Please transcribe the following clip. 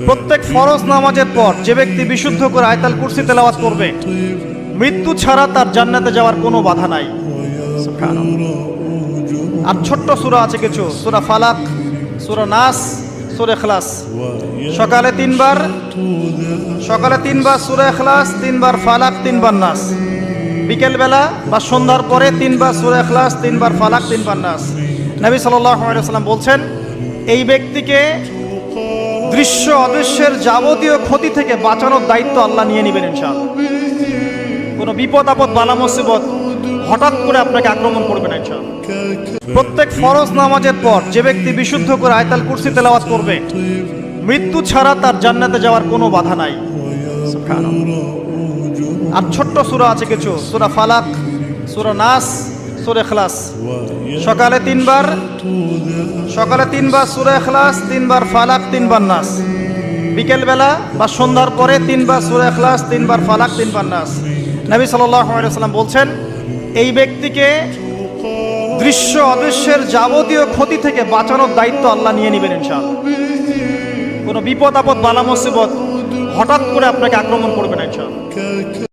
প্রত্যেক ফরজ নামাজের পর যে ব্যক্তি বিশুদ্ধ করে আয়াতুল কুরসি তেলাওয়াত করবে, মৃত্যু ছাড়া তার জান্নাতে যাওয়ার কোনো বাধা নাই। সুবহানাল্লাহ। আর ছোট্ট সূরা আছে কিছু, সূরা ফালাক, সূরা নাস, সূরা ইখলাস। সকালে তিনবার সূরা ইখলাস, তিনবার ফালাক, তিনবার নাস। বিকেলবেলা বা সন্ধ্যার পরে তিনবার সূরা ইখলাস, তিনবার ফালাক, তিনবার নাস। নবী সাল্লাল্লাহু আলাইহি ওয়াসাল্লাম বলছেন, এই ব্যক্তিকে দৃশ্য অদৃশ্যের যাবতীয় ক্ষতি থেকে বাঁচানোর দায়িত্ব আল্লাহ নিয়ে নেবেন ইনশাআল্লাহ। কোনো বিপদ আপদ বালা মুসিবত হঠাৎ করে আপনাকে আক্রমণ করবে না ইনশাআল্লাহ। প্রত্যেক ফরজ নামাজের পর যে ব্যক্তি বিশুদ্ধ করে আয়াতুল কুরসি তেলাওয়াত করবে, মৃত্যু ছাড়া তার জান্নাতে যাওয়ার কোনো বাধা নাই। সুবহানাল্লাহ। আর ছোট্ট সূরা আছে কিছু, সূরা ফালাক, সূরা নাস, সূরা ইখলাস। সকালে তিনবার সূরা ইখলাস, তিনবার ফালাক, তিনবার নাস। বিকেলবেলা বা সন্ধ্যার পরে তিনবার সূরা ইখলাস, তিনবার ফালাক, তিনবার নাস। নবী সাল্লাল্লাহু আলাইহি ওয়াসাল্লাম বলছেন, এই ব্যক্তিকে দৃশ্য অদৃশ্যের যাবতীয় ক্ষতি থেকে বাঁচানোর দায়িত্ব আল্লাহ নিয়ে নেবেন ইনশাআল্লাহ। কোনো বিপদ আপদ বালা মুসিবত হঠাৎ করে আপনাকে আক্রমণ করবে না ইনশাআল্লাহ।